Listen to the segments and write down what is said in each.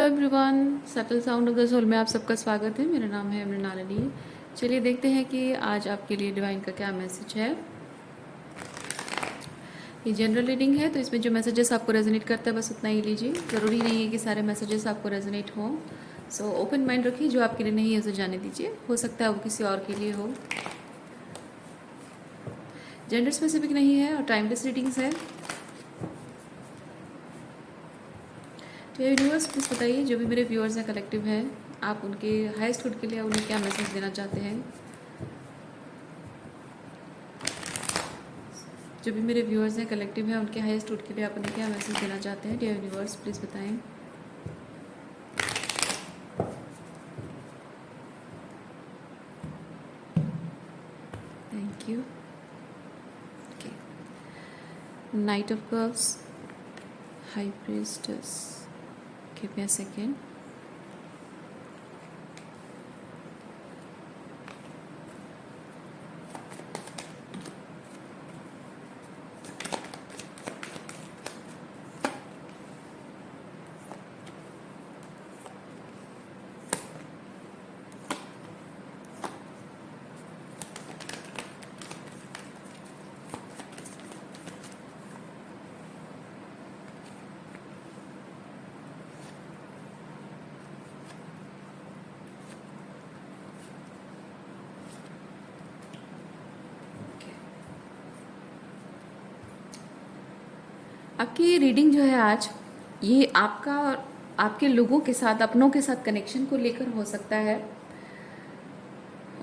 Everyone, subtle sound of the soul में आप सबका स्वागत है। मेरा नाम है मृणालिनी। चलिए देखते हैं कि आज आपके लिए डिवाइन का क्या मैसेज है। ये जनरल रीडिंग है, तो इसमें जो मैसेजेस आपको रेजोनेट करता है बस उतना ही लीजिए। ज़रूरी नहीं है कि सारे मैसेजेस आपको रेजोनेट हों। सो ओपन माइंड रखिए, जो आपके लिए नहीं है उसे जाने दीजिए। हो सकता है वो किसी और के लिए हो। जेंडर स्पेसिफिक नहीं है और टाइमलेस रीडिंग्स है। तो यूनिवर्स प्लीज़ बताइए, जो भी मेरे व्यूअर्स हैं, कलेक्टिव हैं, आप उनके हाईएस्ट गुड के लिए उन्हें क्या मैसेज देना चाहते हैं। जो भी मेरे व्यूअर्स हैं, कलेक्टिव हैं, उनके हाईएस्ट गुड के लिए आप उन्हें क्या मैसेज देना चाहते हैं। डियर यूनिवर्स प्लीज़ बताएं। Thank you. Okay, night of cups, high priestess. Give me a second. आपकी रीडिंग जो है आज, ये आपका और आपके लोगों के साथ, अपनों के साथ कनेक्शन को लेकर हो सकता है,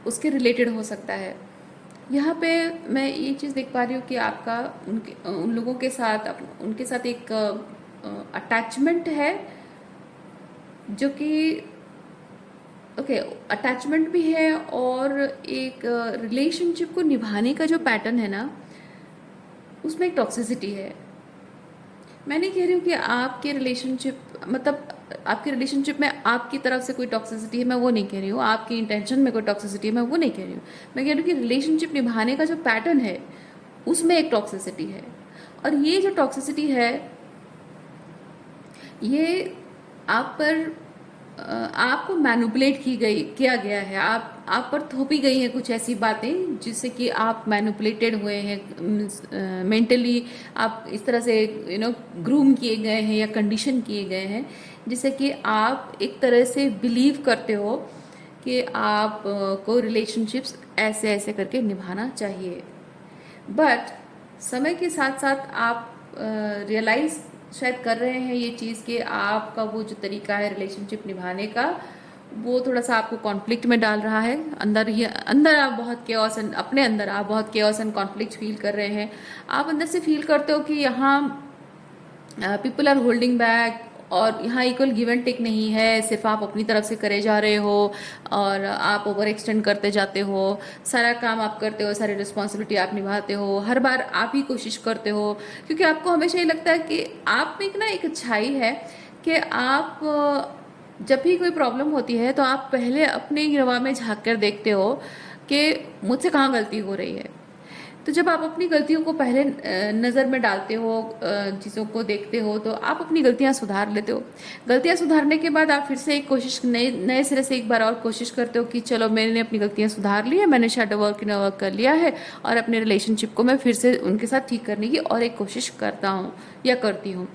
उसके रिलेटेड हो सकता है। यहाँ पे मैं ये चीज़ देख पा रही हूँ कि आपका उन लोगों के साथ उनके साथ एक अटैचमेंट है, जो कि ओके अटैचमेंट भी है, और एक रिलेशनशिप को निभाने का जो पैटर्न है ना, उसमें एक टॉक्सिसिटी है। मैं नहीं कह रही हूँ कि आपके रिलेशनशिप, मतलब आपके रिलेशनशिप में आपकी तरफ से कोई टॉक्सिसिटी है, मैं वो नहीं कह रही हूँ। आपकी इंटेंशन में कोई टॉक्सिसिटी है, मैं वो नहीं कह रही हूँ। मैं कह रही हूँ कि रिलेशनशिप निभाने का जो पैटर्न है, उसमें एक टॉक्सिसिटी है। और ये जो टॉक्सिसिटी है, ये आप पर आपको मैनिपुलेट किया गया है। आप पर थोपी गई हैं कुछ ऐसी बातें, जिससे कि आप मैनिपुलेटेड हुए हैं मेंटली। आप इस तरह से ग्रूम किए गए हैं या कंडीशन किए गए हैं, जिससे कि आप एक तरह से बिलीव करते हो कि आप को रिलेशनशिप्स ऐसे ऐसे करके निभाना चाहिए। बट समय के साथ साथ आप रियलाइज शायद कर रहे हैं ये चीज़ कि आपका वो जो तरीका है रिलेशनशिप निभाने का, वो थोड़ा सा आपको कॉन्फ्लिक्ट में डाल रहा है। अंदर आप बहुत केओस, अपने अंदर आप बहुत केओस एंड कॉन्फ्लिक्ट फील कर रहे हैं। आप अंदर से फील करते हो कि यहाँ पीपल आर होल्डिंग बैक, और यहाँ इक्वल गिव एंड टेक नहीं है। सिर्फ आप अपनी तरफ से करे जा रहे हो और आप ओवर एक्सटेंड करते जाते हो। सारा काम आप करते हो, सारी रिस्पॉन्सिबिलिटी आप निभाते हो, हर बार आप ही कोशिश करते हो, क्योंकि आपको हमेशा ये लगता है कि आप में एक अच्छाई है कि आप जब भी कोई प्रॉब्लम होती है तो आप पहले अपने गिरवा में झांक कर देखते हो कि मुझसे कहाँ गलती हो रही है। तो जब आप अपनी गलतियों को पहले नज़र में डालते हो, चीज़ों को देखते हो, तो आप अपनी गलतियां सुधार लेते हो। गलतियां सुधारने के बाद आप फिर से एक कोशिश, नए नए सिरे से एक बार और कोशिश करते हो कि चलो मैंने अपनी गलतियां सुधार ली है, मैंने शैडो वर्क इनर वर्क कर लिया है, और अपने रिलेशनशिप को मैं फिर से उनके साथ ठीक करने की और एक कोशिश करता हूँ या करती हूँ।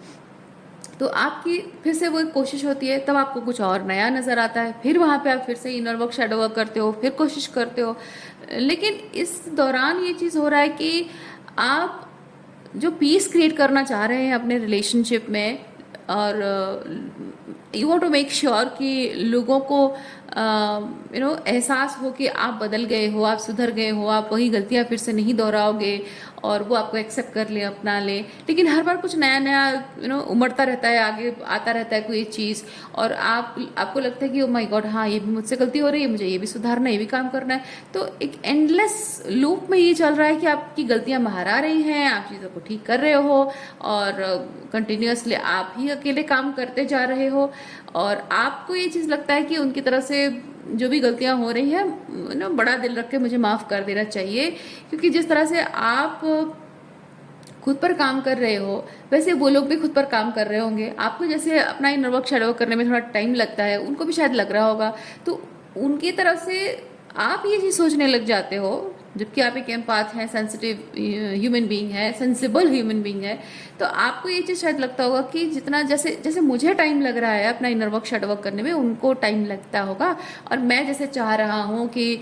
तो आपकी फिर से वो एक कोशिश होती है, तब आपको कुछ और नया नज़र आता है, फिर वहाँ पे आप फिर से इनर वर्क, शैडो वर्क करते हो, फिर कोशिश करते हो। लेकिन इस दौरान ये चीज़ हो रहा है कि आप जो पीस क्रिएट करना चाह रहे हैं अपने रिलेशनशिप में, और you want to make sure कि लोगों को एहसास हो कि आप बदल गए हो, आप सुधर गए हो, आप वही गलतियां फिर से नहीं दोहराओगे, और वो आपको एक्सेप्ट कर ले, अपना ले। लेकिन हर बार कुछ नया नया उमड़ता रहता है, आगे आता रहता है कोई चीज़, और आपको लगता है कि ओ माय गॉड, हाँ ये भी मुझसे गलती हो रही है, मुझे ये भी सुधारना है, ये भी काम करना है। तो एक एंडलेस लूप में ये चल रहा है कि आपकी गलतियां बाहर आ रही हैं, आप चीज़ों को ठीक कर रहे हो, और कंटिन्यूसली आप ही अकेले काम करते जा रहे हो, और आपको ये चीज़ लगता है कि उनकी तरफ से जो भी गलतियां हो रही हैं बड़ा दिल रख के मुझे माफ़ कर देना चाहिए, क्योंकि जिस तरह से आप खुद पर काम कर रहे हो, वैसे वो लोग भी खुद पर काम कर रहे होंगे। आपको जैसे अपना इनर वर्क शैडो करने में थोड़ा टाइम लगता है, उनको भी शायद लग रहा होगा। तो उनकी तरफ से आप ये चीज़ सोचने लग जाते हो, जबकि आप एक एम्पाथ हैं, सेंसिटिव ह्यूमन बीइंग है, सेंसिबल ह्यूमन बीइंग है। तो आपको ये चीज़ शायद लगता होगा कि जितना जैसे जैसे मुझे टाइम लग रहा है अपना इनर वर्क शैडो वर्क करने में, उनको टाइम लगता होगा। और मैं जैसे चाह रहा हूँ कि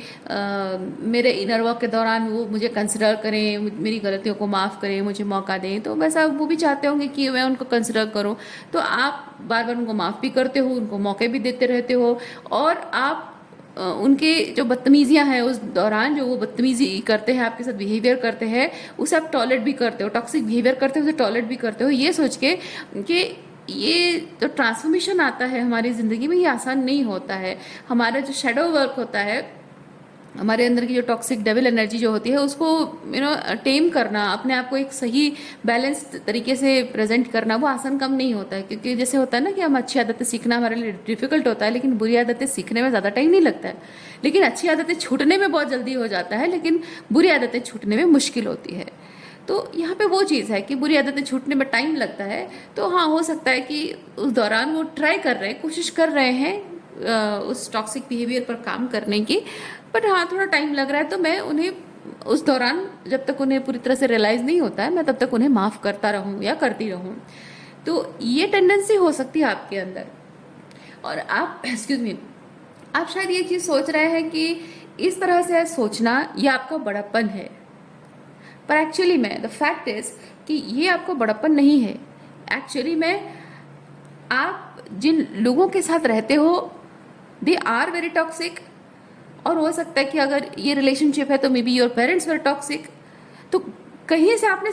मेरे इनर वर्क के दौरान वो मुझे कंसिडर करें, मेरी गलतियों को माफ़ करें, मुझे मौका दें, तो वैसा वो भी चाहते होंगे कि मैं उनको कंसिडर करूँ। तो आप बार बार उनको माफ़ भी करते हो, उनको मौके भी देते रहते हो, और आप उनके जो बदतमीजियां हैं उस दौरान, जो वो बदतमीजी करते हैं, आपके साथ बिहेवियर करते हैं, उसे आप टॉलरेट भी करते हो, टॉक्सिक बिहेवियर करते हो उसे टॉलरेट भी करते हो, ये सोच के कि ये जो ट्रांसफॉर्मेशन आता है हमारी ज़िंदगी में, ये आसान नहीं होता है। हमारा जो शेडो वर्क होता है, हमारे अंदर की जो टॉक्सिक डेविल एनर्जी जो होती है, उसको टेम करना, अपने आप को एक सही बैलेंस्ड तरीके से प्रेजेंट करना, वो आसान कम नहीं होता है। क्योंकि जैसे होता है ना कि हम अच्छी आदतें सीखना हमारे लिए डिफिकल्ट होता है, लेकिन बुरी आदतें सीखने में ज़्यादा टाइम नहीं लगता है। लेकिन अच्छी आदतें छूटने में बहुत जल्दी हो जाता है, लेकिन बुरी आदतें छूटने में मुश्किल होती है। तो यहाँ पे वो चीज़ है कि बुरी आदतें छूटने में टाइम लगता है। तो हाँ, हो सकता है कि उस दौरान वो ट्राई कर रहे हैं, कोशिश कर रहे हैं उस टॉक्सिक बिहेवियर पर काम करने की, बट हाँ थोड़ा टाइम लग रहा है। तो मैं उन्हें उस दौरान, जब तक उन्हें पूरी तरह से रियलाइज़ नहीं होता है, मैं तब तक उन्हें माफ़ करता रहूँ या करती रहूँ। तो ये टेंडेंसी हो सकती है आपके अंदर। और आप एक्सक्यूज मी, आप शायद ये चीज़ सोच रहे हैं कि इस तरह से सोचना ये आपका बड़प्पन है, पर एक्चुअली में द फैक्ट इज कि ये आपका बड़प्पन नहीं है। एक्चुअली में आप जिन लोगों के साथ रहते हो, दे आर वेरी टॉक्सिक। और हो सकता है कि अगर ये रिलेशनशिप है तो may be your parents were toxic. तो कहीं से आपने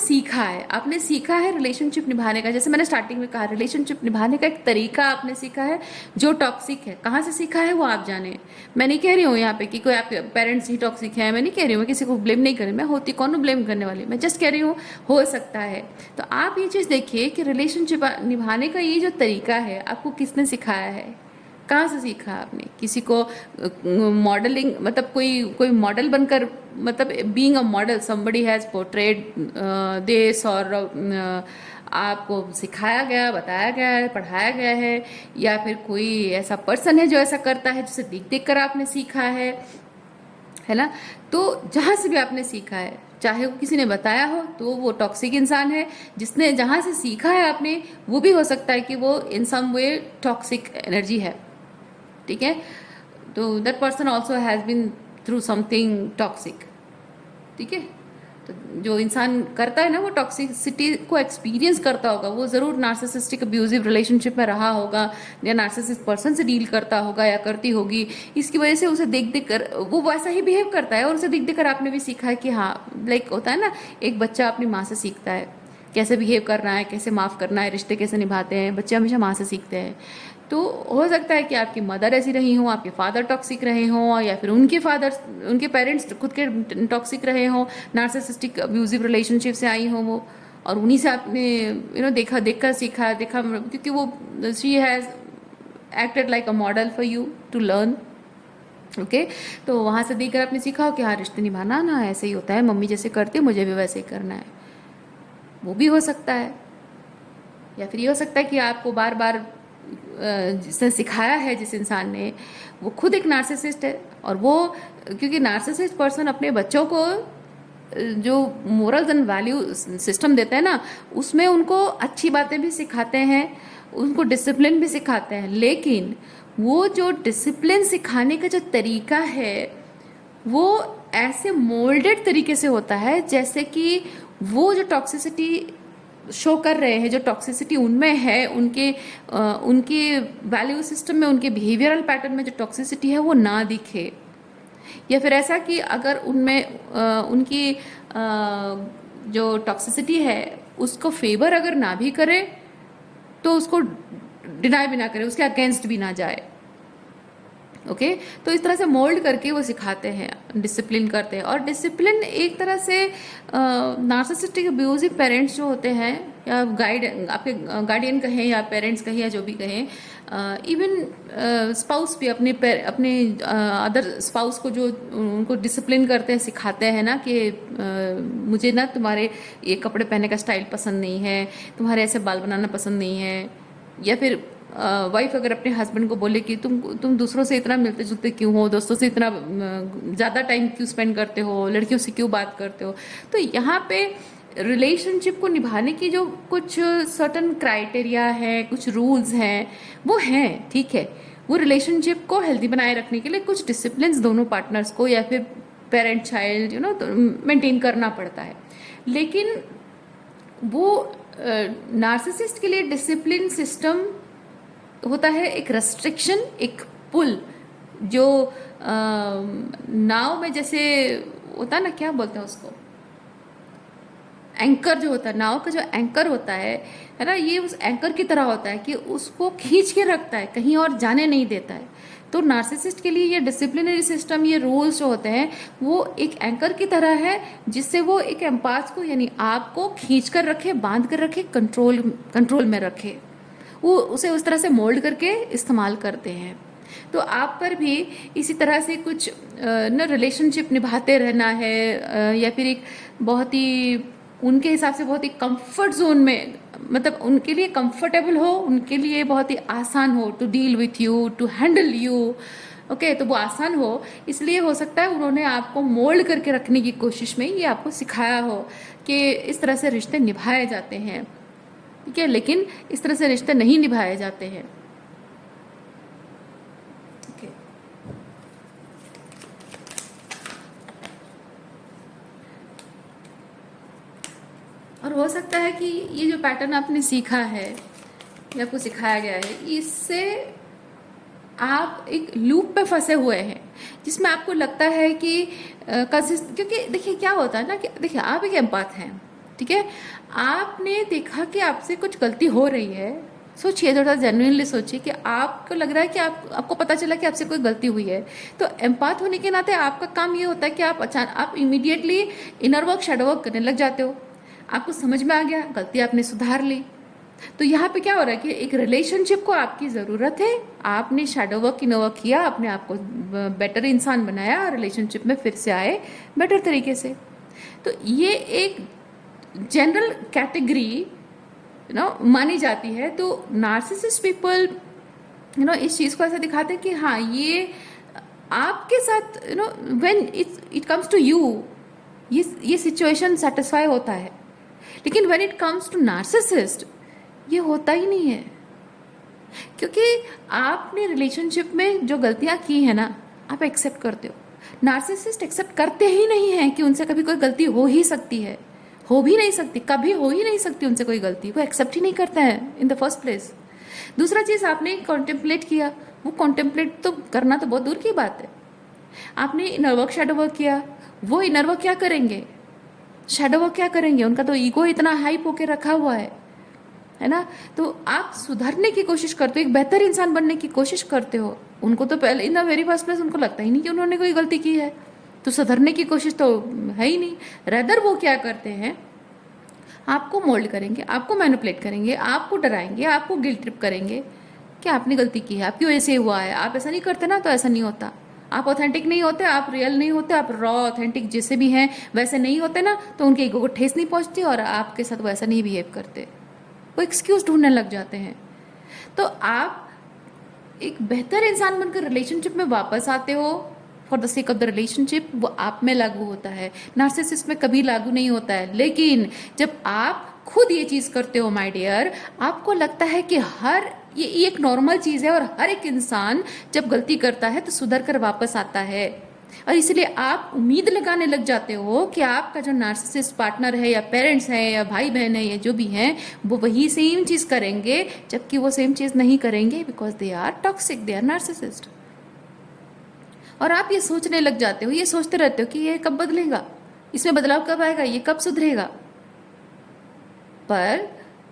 सीखा है रिलेशनशिप निभाने का। जैसे मैंने स्टार्टिंग में कहा, रिलेशनशिप निभाने का एक तरीका आपने सीखा है जो टॉक्सिक है। कहाँ से सीखा है वो आप जाने। मैं नहीं कह रही हूँ यहाँ पे कि कोई आपके पेरेंट्स ही टॉक्सिक है, मैं नहीं कह रही हूँ, मैं किसी को ब्लेम नहीं कर रही, मैं होती कौन ब्लेम करने वाली, मैं जस्ट कह रही हूँ हो सकता है। तो आप ये चीज़ देखिए कि रिलेशनशिप निभाने का ये जो तरीका है, आपको किसने सिखाया है, कहाँ से सीखा आपने। किसी को मॉडलिंग, मतलब कोई कोई मॉडल बनकर, मतलब being a model somebody has portrayed this, और आपको सिखाया गया, बताया गया है, पढ़ाया गया है, या फिर कोई ऐसा पर्सन है जो ऐसा करता है जिसे देख देख कर आपने सीखा है ना। तो जहाँ से भी आपने सीखा है, चाहे वो किसी ने बताया हो तो वो टॉक्सिक इंसान है। जिसने जहाँ से सीखा है आपने, वो भी हो सकता है कि वो इन सम वे टॉक्सिक एनर्जी है। ठीक है, तो that person also has been through something toxic. ठीक है, तो जो इंसान करता है ना, वो टॉक्सिसिटी को एक्सपीरियंस करता होगा, वो ज़रूर नार्सिसिस्टिक अब्यूजिव रिलेशनशिप में रहा होगा, या नार्सिसिस्ट पर्सन से डील करता होगा या करती होगी। इसकी वजह से उसे देख देख कर वो वैसा ही बिहेव करता है, और उसे देख देख कर आपने भी सीखा है कि हाँ, लाइक होता है ना, एक बच्चा अपनी माँ से सीखता है कैसे बिहेव करना है, कैसे माफ़ करना है, रिश्ते कैसे निभाते हैं। बच्चे हमेशा माँ से सीखते हैं। तो हो सकता है कि आपकी मदर ऐसी रही हों, आपके फादर टॉक्सिक रहे हों, या फिर उनके पेरेंट्स खुद के टॉक्सिक रहे हों, नार्सिसिस्टिक अब्यूजिव रिलेशनशिप से आई हों वो, और उन्हीं से आपने देखकर सीखा, क्योंकि वो she has acted like a model for you to learn. Okay, तो वहाँ से देखकर आपने सीखा हो कि हाँ, रिश्ते निभाना ना ऐसे ही होता है, मम्मी जैसे करती मुझे भी वैसे ही करना है। वो भी हो सकता है। या फिर ये हो सकता है कि आपको बार बार जिसने सिखाया है, जिस इंसान ने, वो खुद एक नार्सिसिस्ट है। और वो, क्योंकि नार्सिसिस्ट पर्सन अपने बच्चों को जो मोरल्स एंड वैल्यू सिस्टम देते हैं ना, उसमें उनको अच्छी बातें भी सिखाते हैं, उनको डिसिप्लिन भी सिखाते हैं। लेकिन वो जो डिसिप्लिन सिखाने का जो तरीका है, वो ऐसे मोल्डेड तरीके से होता है जैसे कि वो जो टॉक्सिसिटी शो कर रहे हैं, जो टॉक्सिसिटी उनमें है, उनके वैल्यू सिस्टम में, उनके बिहेवियरल पैटर्न में जो टॉक्सिसिटी है वो ना दिखे। या फिर ऐसा कि अगर उनमें उनकी जो टॉक्सिसिटी है उसको फेवर अगर ना भी करे, तो उसको डिनाई भी ना करे, उसके अगेंस्ट भी ना जाए। ओके तो इस तरह से मोल्ड करके वो सिखाते हैं, डिसिप्लिन करते हैं। और डिसिप्लिन एक तरह से नार्सिसिस्टिक अब्यूजिव पेरेंट्स जो होते हैं, या आपके गार्डियन कहें या पेरेंट्स कहें या जो भी कहें, इवन स्पाउस भी अपने अदर स्पाउस को जो उनको डिसिप्लिन करते हैं, सिखाते हैं ना कि मुझे ना तुम्हारे ये कपड़े पहनने का स्टाइल पसंद नहीं है, तुम्हारे ऐसे बाल बनाना पसंद नहीं है। या फिर वाइफ अगर अपने हस्बैंड को बोले कि तुम दूसरों से इतना मिलते जुलते क्यों हो, दोस्तों से इतना ज़्यादा टाइम क्यों स्पेंड करते हो, लड़कियों से क्यों बात करते हो, तो यहाँ पे रिलेशनशिप को निभाने की जो कुछ सर्टन क्राइटेरिया है, कुछ रूल्स हैं, वो हैं, ठीक है। वो रिलेशनशिप को हेल्दी बनाए रखने के लिए कुछ डिसिप्लिन दोनों पार्टनर्स को या फिर पेरेंट चाइल्ड मेंटेन करना पड़ता है। लेकिन वो नार्सिसिस्ट के लिए डिसिप्लिन सिस्टम होता है एक रेस्ट्रिक्शन, एक पुल, जो नाव में जैसे होता है ना, क्या बोलते हैं उसको, एंकर जो होता है, नाव का जो एंकर होता है ना, ये उस एंकर की तरह होता है कि उसको खींच के रखता है, कहीं और जाने नहीं देता है। तो नार्सिसिस्ट के लिए ये डिसिप्लिनरी सिस्टम, ये रूल्स जो होते हैं, वो एक एंकर की तरह है, जिससे वो एक एम्पाथ को यानी आपको खींच कर रखे, बांध कर रखे, कंट्रोल में रखे, वो उसे उस तरह से मोल्ड करके इस्तेमाल करते हैं। तो आप पर भी इसी तरह से कुछ न रिलेशनशिप निभाते रहना है, या फिर एक बहुत ही उनके हिसाब से बहुत ही कंफर्ट जोन में, मतलब उनके लिए कंफर्टेबल हो, उनके लिए बहुत ही आसान हो to deal with you, to handle you, okay. तो वो आसान हो, इसलिए हो सकता है उन्होंने आपको मोल्ड करके रखने की कोशिश में ये आपको सिखाया हो कि इस तरह से रिश्ते निभाए जाते हैं, ठीक है। लेकिन इस तरह से रिश्ते नहीं निभाए जाते हैं, ओके। और हो सकता है कि ये जो पैटर्न आपने सीखा है या आपको सिखाया गया है, इससे आप एक लूप पे फंसे हुए हैं, जिसमें आपको लगता है कि क्योंकि देखिए क्या होता है ना, कि देखिए आप एक एम्पाथ हैं, ठीक है। आपने देखा कि आपसे कुछ गलती हो रही है, सोचिए, थोड़ा जेन्युइनली सोचिए कि आपको लग रहा है कि आपको पता चला कि आपसे कोई गलती हुई है। तो एम्पाथ होने के नाते आपका काम ये होता है कि आप immediately inner work, shadow work करने लग जाते हो। आपको समझ में आ गया, गलती आपने सुधार ली। तो यहाँ पे क्या हो रहा है कि एक रिलेशनशिप को आपकी ज़रूरत है, आपने शैडो वर्क, इनर वर्क किया, अपने आप को बेटर इंसान बनाया, रिलेशनशिप में फिर से आए बेटर तरीके से। तो ये एक जनरल कैटेगरी मानी जाती है। तो नार्सिसिस्ट पीपल इस चीज़ को ऐसा दिखाते हैं कि हाँ, ये आपके साथ when it comes to you, ये सिचुएशन सेटिस्फाई होता है। लेकिन when it comes to narcissist, ये होता ही नहीं है, क्योंकि आपने रिलेशनशिप में जो गलतियां की है ना, आप एक्सेप्ट करते हो। नार्सिसिस्ट एक्सेप्ट करते ही नहीं है कि उनसे कभी कोई गलती हो ही सकती है, हो भी नहीं सकती, कभी हो ही नहीं सकती उनसे कोई गलती, वो एक्सेप्ट ही नहीं करता है इन द फर्स्ट प्लेस। दूसरा चीज़, आपने कॉन्टेम्पलेट किया, वो कॉन्टेम्पलेट तो करना तो बहुत दूर की बात है। आपने इनर वर्क, शैडो वर्क किया, वो इनर वर्क क्या करेंगे, शैडो वर्क क्या करेंगे, उनका तो ईगो इतना हाइप होके रखा हुआ है ना। तो आप सुधरने की कोशिश करते हो, एक बेहतर इंसान बनने की कोशिश करते हो। उनको तो पहले in the very first place उनको लगता ही नहीं कि उन्होंने कोई गलती की है, तो सुधरने की कोशिश तो है ही नहीं। रेदर वो क्या करते हैं, आपको मोल्ड करेंगे, आपको मैनिपुलेट करेंगे, आपको डराएंगे, आपको गिल्ट ट्रिप करेंगे कि आपने गलती की है, आपकी वजह से हुआ है, आप ऐसा नहीं करते ना तो ऐसा नहीं होता, आप ऑथेंटिक नहीं होते, आप रियल नहीं होते, आप रॉ ऑथेंटिक जैसे भी हैं वैसे नहीं होते ना, तो उनके ईगो को ठेस नहीं पहुंचती और आपके साथ वो ऐसा नहीं बिहेव करते, वो एक्सक्यूज ढूंढने लग जाते हैं। तो आप एक बेहतर इंसान बनकर रिलेशनशिप में वापस आते हो for the sake of the relationship, वो आप में लागू होता है, नार्सिसिस्ट में कभी लागू नहीं होता है। लेकिन जब आप खुद ये चीज़ करते हो माय डियर, आपको लगता है कि ये एक नॉर्मल चीज़ है और हर एक इंसान जब गलती करता है तो सुधर कर वापस आता है, और इसलिए आप उम्मीद लगाने लग जाते हो कि आपका जो नार्सिसिस्ट पार्टनर है या पेरेंट्स है या भाई बहन है या जो भी हैं, वो वही सेम चीज़ करेंगे, जबकि वो सेम चीज़ नहीं करेंगे, because they are toxic, they are narcissist. और आप ये सोचने लग जाते हो, ये सोचते रहते हो कि ये कब बदलेगा, इसमें बदलाव कब आएगा, ये कब सुधरेगा। पर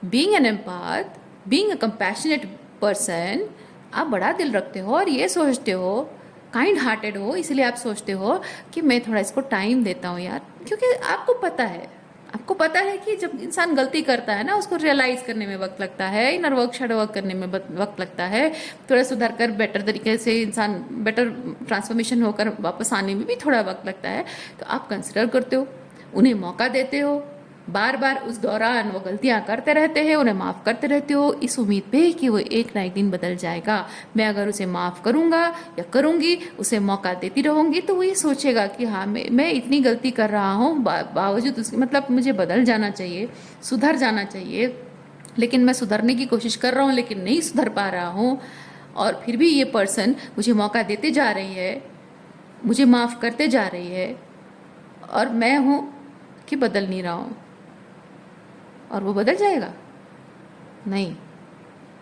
being an empath, being a compassionate person, आप बड़ा दिल रखते हो और ये सोचते हो काइंड हार्टेड हो, इसलिए आप सोचते हो कि मैं थोड़ा इसको टाइम देता हूँ यार, क्योंकि आपको पता है कि जब इंसान गलती करता है ना, उसको रियलाइज करने में वक्त लगता है, इनर वर्क शैडो वर्क करने में वक्त लगता है, थोड़ा सुधर कर बेटर तरीके से इंसान बेटर ट्रांसफॉर्मेशन होकर वापस आने में भी थोड़ा वक्त लगता है। तो आप कंसिडर करते हो, उन्हें मौका देते हो, बार बार उस दौरान वो गलतियां करते रहते हैं, उन्हें माफ़ करते रहते हो इस उम्मीद पे कि वो एक ना एक दिन बदल जाएगा। मैं अगर उसे माफ़ करूंगा या करूंगी, उसे मौका देती रहूंगी, तो वो ये सोचेगा कि हाँ मैं इतनी गलती कर रहा हूँ, बावजूद उसके मतलब मुझे बदल जाना चाहिए, सुधर जाना चाहिए, लेकिन मैं सुधरने की कोशिश कर रहा हूँ लेकिन नहीं सुधर पा रहा हूँ। और फिर भी ये पर्सन मुझे मौका देते जा रही है, मुझे माफ़ करते जा रही है, और मैं हूँ कि बदल नहीं रहा हूँ। और वो बदल जाएगा? नहीं,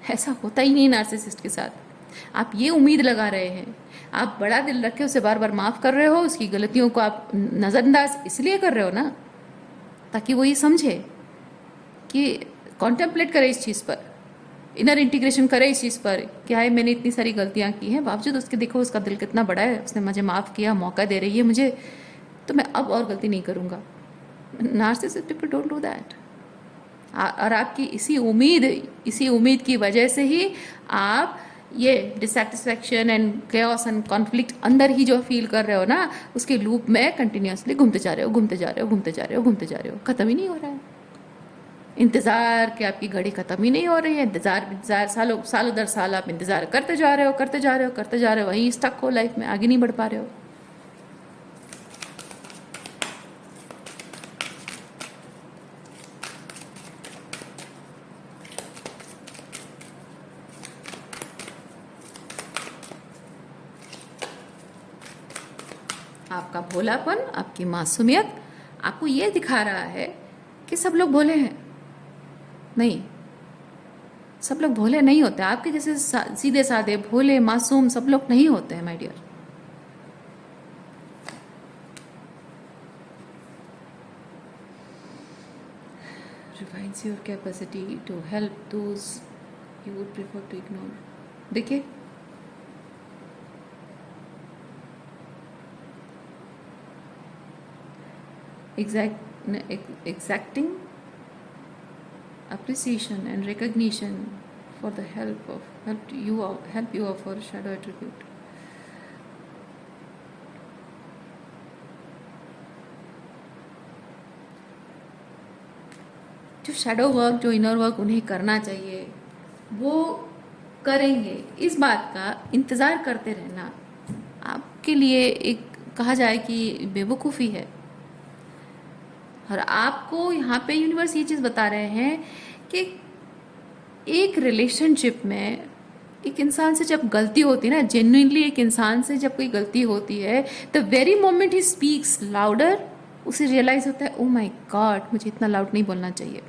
ऐसा होता ही नहीं नार्सिसिस्ट के साथ। आप ये उम्मीद लगा रहे हैं, आप बड़ा दिल रखे उसे बार बार माफ़ कर रहे हो, उसकी गलतियों को आप नज़रअंदाज इसलिए कर रहे हो ना, ताकि वो ये समझे कि कॉन्टेम्पलेट करे इस चीज़ पर, इनर इंटीग्रेशन करे इस चीज़ पर कि हाय मैंने इतनी सारी गलतियाँ की हैं, बावजूद उसके देखो उसका दिल कितना बड़ा है, उसने मुझे माफ़ किया, मौका दे रही है मुझे, तो मैं अब और गलती नहीं करूँगा। Narcissist people don't do that. और आपकी इसी उम्मीद की वजह से ही आप ये dissatisfaction and chaos and conflict अंदर ही जो फील कर रहे हो ना, उसके लूप में कंटिन्यूसली घूमते जा रहे हो, खत्म ही नहीं हो रहा है। इंतज़ार कि आपकी घड़ी ख़त्म ही नहीं हो रही है, इंतज़ार सालों दर साल आप इंतज़ार करते जा रहे हो, वहीं स्टक हो, लाइफ में आगे नहीं बढ़ पा रहे हो। आपका भोलापन, आपकी मासूमियत आपको ये दिखा रहा है कि सब लोग भोले हैं। नहीं, सब लोग भोले नहीं होते। आपके जैसे सीधे साधे भोले मासूम सब लोग नहीं होते हैं my dear. Refines your capacity to help those you would prefer to ignore. देखिए, exacting appreciation and recognition for the help you offer shadow attribute. जो शैडो वर्क, जो इनर वर्क उन्हें करना चाहिए वो करेंगे, इस बात का इंतज़ार करते रहना आपके लिए एक कहा जाए कि बेवकूफ़ी है। और आपको यहाँ पे यूनिवर्स ये चीज़ बता रहे हैं कि एक रिलेशनशिप में एक इंसान से जब गलती होती है ना, जेन्युइनली एक इंसान से जब कोई गलती होती है, the very moment he speaks louder, उसे रियलाइज होता है ओ माई गॉड मुझे इतना लाउड नहीं बोलना चाहिए।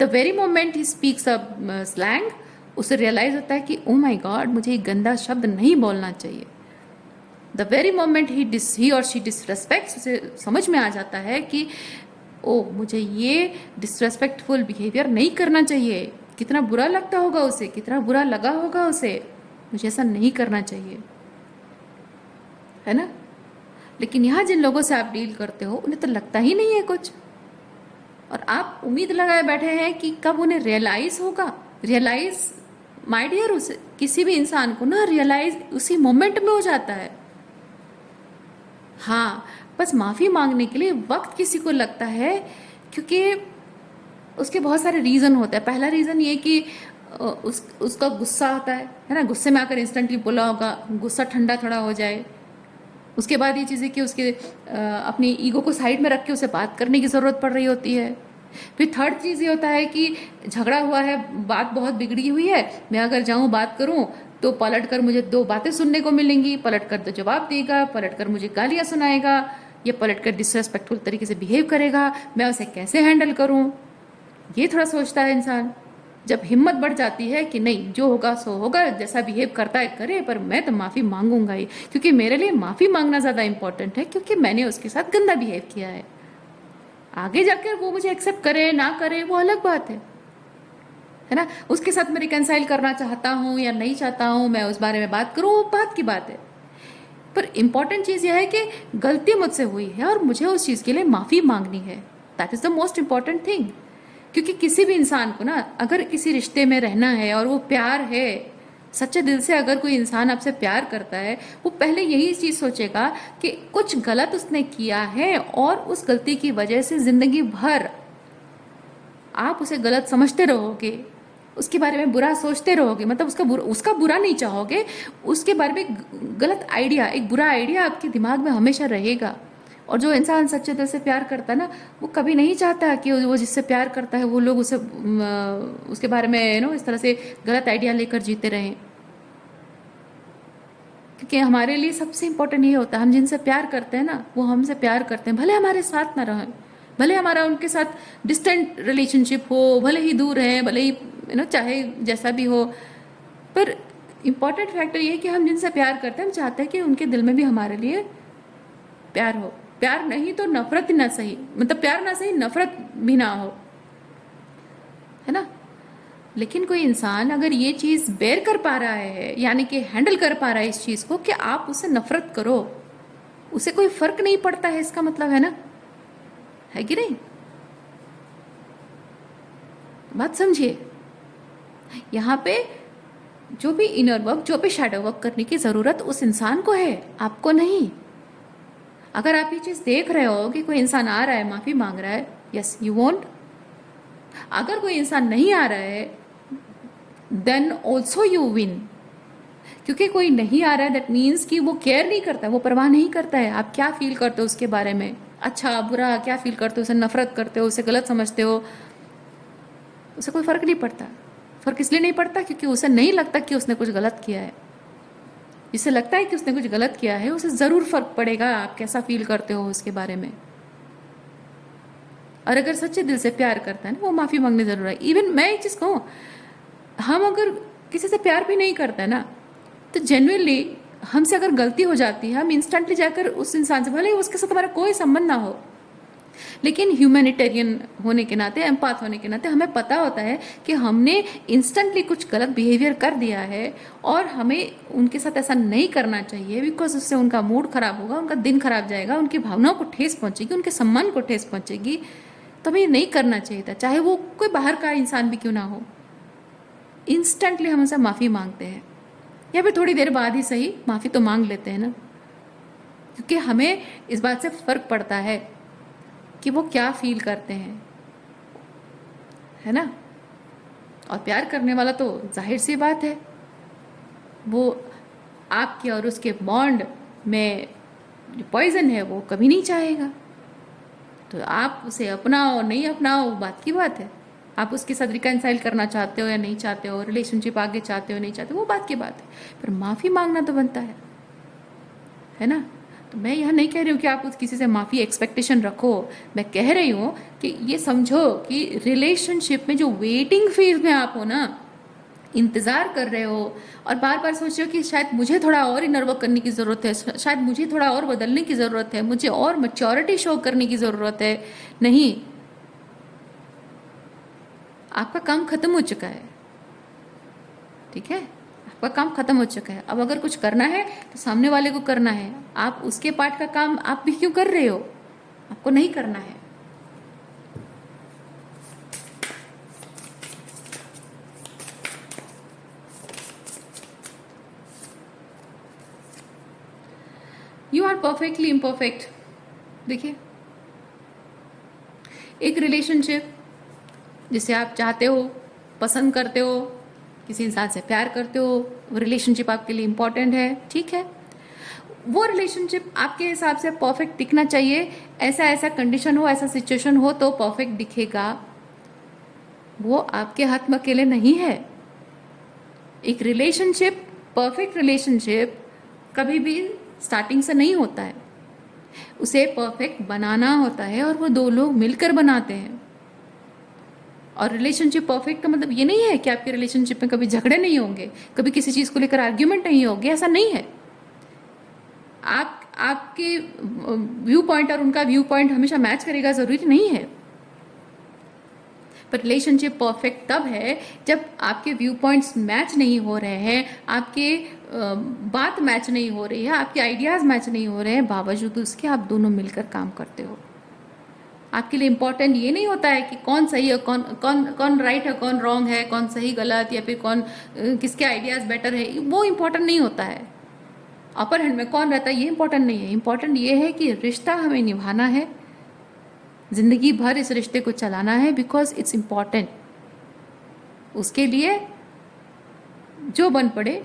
The very moment he speaks a slang, उसे रियलाइज होता है कि ओ माई गॉड मुझे एक गंदा शब्द नहीं बोलना चाहिए। द वेरी मोमेंट ही और शी डिसरेस्पेक्ट्स, उसे समझ में आ जाता है कि ओ मुझे ये डिसरेस्पेक्टफुल बिहेवियर नहीं करना चाहिए, कितना बुरा लगता होगा उसे, कितना बुरा लगा होगा उसे, मुझे ऐसा नहीं करना चाहिए, है ना। लेकिन यहाँ जिन लोगों से आप डील करते हो उन्हें तो लगता ही नहीं है कुछ, और आप उम्मीद लगाए बैठे हैं कि कब उन्हें रियलाइज होगा। रियलाइज माय डियर, उसे किसी भी इंसान को ना रियलाइज उसी मोमेंट में हो जाता है। हाँ, बस माफ़ी मांगने के लिए वक्त किसी को लगता है, क्योंकि उसके बहुत सारे रीज़न होते हैं। पहला रीज़न ये कि उसका गुस्सा आता है ना, गुस्से में आकर इंस्टेंटली बोला होगा, गुस्सा ठंडा थोड़ा हो जाए। उसके बाद ये चीज़ है कि उसके अपनी ईगो को साइड में रख के उसे बात करने की ज़रूरत पड़ रही होती है। फिर थर्ड चीज़ ये होता है कि झगड़ा हुआ है, बात बहुत बिगड़ी हुई है, मैं अगर जाऊँ बात करूँ तो पलट कर मुझे दो बातें सुनने को मिलेंगी, पलट कर तो जवाब देगा, पलट कर मुझे गालियाँ सुनाएगा, या पलट कर डिसरेस्पेक्टफुल तरीके से बिहेव करेगा, मैं उसे कैसे हैंडल करूँ, ये थोड़ा सोचता है इंसान। जब हिम्मत बढ़ जाती है कि नहीं जो होगा सो होगा, जैसा बिहेव करता है करे, पर मैं तो माफ़ी मांगूंगा ही, क्योंकि मेरे लिए माफ़ी मांगना ज़्यादा इंपॉर्टेंट है, क्योंकि मैंने उसके साथ गंदा बिहेव किया है। आगे जाकर वो मुझे एक्सेप्ट करे ना करे वो अलग बात है ना। उसके साथ मैं रिकंसाइल करना चाहता हूँ या नहीं चाहता हूँ, मैं उस बारे में बात करूँ, वो बात की बात है। पर इम्पॉर्टेंट चीज़ यह है कि गलती मुझसे हुई है और मुझे उस चीज़ के लिए माफ़ी मांगनी है। That is the most important thing. क्योंकि किसी भी इंसान को ना, अगर किसी रिश्ते में रहना है और वो प्यार है, सच्चे दिल से अगर कोई इंसान आपसे प्यार करता है, वो पहले यही चीज़ सोचेगा कि कुछ गलत उसने किया है और उस गलती की वजह से ज़िंदगी भर आप उसे गलत समझते रहोगे, उसके बारे में बुरा सोचते रहोगे, मतलब उसका बुरा नहीं चाहोगे, उसके बारे में गलत आइडिया, एक बुरा आइडिया आपके दिमाग में हमेशा रहेगा। और जो इंसान सच्चे दिल से प्यार करता है ना, वो कभी नहीं चाहता कि वो जिससे प्यार करता है वो लोग उसे उसके बारे में इस तरह से गलत आइडिया लेकर जीते रहें। क्योंकि हमारे लिए सबसे इम्पोर्टेंट ये होता है, हम जिनसे प्यार करते हैं ना, वो हमसे प्यार करते हैं, भले हमारे साथ ना रहें, भले हमारा उनके साथ डिस्टेंट रिलेशनशिप हो, भले ही दूर हैं, भले ही चाहे जैसा भी हो, पर इम्पॉर्टेंट फैक्टर ये है कि हम जिनसे प्यार करते हैं, हम चाहते हैं कि उनके दिल में भी हमारे लिए प्यार हो। प्यार नहीं तो नफरत ही ना सही, मतलब प्यार ना सही नफरत भी ना हो, है ना। लेकिन कोई इंसान अगर ये चीज़ बेयर कर पा रहा है, यानी कि हैंडल कर पा रहा है इस चीज़ को कि आप उससे नफरत करो, उसे कोई फर्क नहीं पड़ता है, इसका मतलब है ना, है कि नहीं। बात समझिए, यहाँ पे जो भी इनर वर्क, जो भी शैडो वर्क करने की ज़रूरत उस इंसान को है, आपको नहीं। अगर आप ये चीज़ देख रहे हो कि कोई इंसान आ रहा है, माफ़ी मांग रहा है, यस यू वॉन्ट। अगर कोई इंसान नहीं आ रहा है, देन ऑल्सो यू विन। क्योंकि कोई नहीं आ रहा है दैट मीन्स कि वो केयर नहीं करता, वो परवाह नहीं करता है आप क्या फील करते हो उसके बारे में, अच्छा बुरा क्या फील करते हो, उसे नफरत करते हो, उसे गलत समझते हो, उसे कोई फ़र्क नहीं पड़ता। फ़र्क इसलिए नहीं पड़ता क्योंकि उसे नहीं लगता कि उसने कुछ गलत किया है। जिसे लगता है कि उसने कुछ गलत किया है, उसे ज़रूर फ़र्क पड़ेगा आप कैसा फील करते हो उसके बारे में। और अगर सच्चे दिल से प्यार करता है ना, वो माफ़ी मांगने ज़रूर है। इवन मैं एक चीज़ कहूँ, हम अगर किसी से प्यार भी नहीं करते ना, तो जेन्युइनली हमसे अगर गलती हो जाती है, हम इंस्टेंटली जाकर उस इंसान से, भले ही उसके साथ हमारा कोई संबंध ना हो, लेकिन ह्यूमैनिटेरियन होने के नाते, एम्पाथ होने के नाते हमें पता होता है कि हमने इंस्टेंटली कुछ गलत बिहेवियर कर दिया है और हमें उनके साथ ऐसा नहीं करना चाहिए, बिकॉज उससे उनका मूड खराब होगा, उनका दिन खराब जाएगा, उनकी भावनाओं को ठेस पहुंचेगी, उनके सम्मान को ठेस पहुंचेगी। तो हमें ये नहीं करना चाहिए था, चाहे वो कोई बाहर का इंसान भी क्यों ना हो। इंस्टेंटली हम उनसे माफ़ी मांगते हैं, या फिर थोड़ी देर बाद ही सही माफ़ी तो मांग लेते हैं ना, क्योंकि हमें इस बात से फ़र्क पड़ता है कि वो क्या फील करते हैं, है ना। और प्यार करने वाला तो जाहिर सी बात है, वो आपके और उसके बॉन्ड में जो पॉइजन है वो कभी नहीं चाहेगा। तो आप उसे अपनाओ नहीं अपनाओ बात की बात है, आप उसके साथ रिकनसाइल करना चाहते हो या नहीं चाहते हो, रिलेशनशिप आगे चाहते हो नहीं चाहते हो, वो बात की बात है, पर माफ़ी मांगना तो बनता है ना। तो मैं यह नहीं कह रही हूँ कि आप उस किसी से माफ़ी एक्सपेक्टेशन रखो, मैं कह रही हूँ कि ये समझो कि रिलेशनशिप में जो वेटिंग फेज में आप हो ना, इंतज़ार कर रहे हो और बार बार सोच रहे हो कि शायद मुझे थोड़ा और इनर वर्क करने की ज़रूरत है, शायद मुझे थोड़ा और बदलने की ज़रूरत है, मुझे और मैच्योरिटी शो करने की ज़रूरत है, नहीं, आपका काम खत्म हो चुका है, ठीक है, आपका काम खत्म हो चुका है। अब अगर कुछ करना है तो सामने वाले को करना है, आप उसके पार्ट का काम आप भी क्यों कर रहे हो, आपको नहीं करना है। You are perfectly imperfect. देखिए, एक रिलेशनशिप जिसे आप चाहते हो, पसंद करते हो, किसी इंसान से प्यार करते हो, वो रिलेशनशिप आपके लिए इम्पोर्टेंट है, ठीक है, वो रिलेशनशिप आपके हिसाब से परफेक्ट दिखना चाहिए, ऐसा ऐसा कंडीशन हो, ऐसा सिचुएशन हो तो परफेक्ट दिखेगा, वो आपके हाथ में अकेले नहीं है। एक रिलेशनशिप, परफेक्ट रिलेशनशिप कभी भी स्टार्टिंग से नहीं होता है, उसे परफेक्ट बनाना होता है और वो दो लोग मिलकर बनाते हैं। और रिलेशनशिप परफेक्ट का मतलब ये नहीं है कि आपके रिलेशनशिप में कभी झगड़े नहीं होंगे, कभी किसी चीज़ को लेकर आर्ग्यूमेंट नहीं होगी, ऐसा नहीं है। आपके व्यू पॉइंट और उनका व्यू पॉइंट हमेशा मैच करेगा ज़रूरी नहीं है, पर रिलेशनशिप परफेक्ट तब है जब आपके व्यू पॉइंट्स मैच नहीं हो रहे हैं, आपके बात मैच नहीं हो रही है, आपके आइडियाज़ मैच नहीं हो रहे हैं, बावजूद उसके आप दोनों मिलकर काम करते हो। आपके लिए इम्पोर्टेंट ये नहीं होता है कि कौन सही है, कौन कौन कौन राइट है, कौन रॉन्ग है, कौन सही गलत, या फिर कौन किसके आइडियाज़ बेटर है, वो इम्पोर्टेंट नहीं होता है। अपर हैंड में कौन रहता है ये इम्पोर्टेंट नहीं है। इम्पोर्टेंट ये है कि रिश्ता हमें निभाना है, ज़िंदगी भर इस रिश्ते को चलाना है, बिकॉज इट्स इम्पॉर्टेंट। उसके लिए जो बन पड़े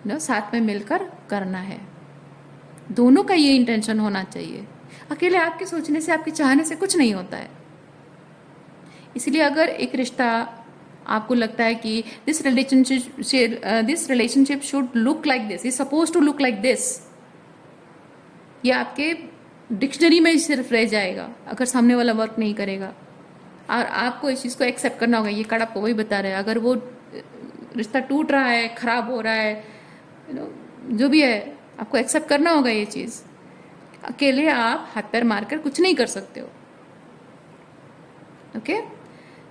साथ में मिलकर करना है। दोनों का ये इंटेंशन होना चाहिए। अकेले आपके सोचने से, आपके चाहने से कुछ नहीं होता है। इसलिए अगर एक रिश्ता आपको लगता है कि this relationship should look like this, is suppose to look like this, ये आपके डिक्शनरी में सिर्फ रह जाएगा अगर सामने वाला वर्क नहीं करेगा। और आपको इस चीज़ को एक्सेप्ट करना होगा। ये कार्ड आपको वही बता रहा है, अगर वो रिश्ता टूट रहा है, खराब हो रहा है, जो भी है, आपको एक्सेप्ट करना होगा ये चीज़। अकेले आप हाथ पैर मारकर कुछ नहीं कर सकते हो। ओके,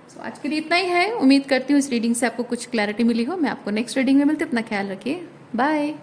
सो आज के लिए इतना ही है। उम्मीद करती हूँ इस रीडिंग से आपको कुछ क्लैरिटी मिली हो। मैं आपको नेक्स्ट रीडिंग में मिलती हूँ। अपना ख्याल रखिए। बाय।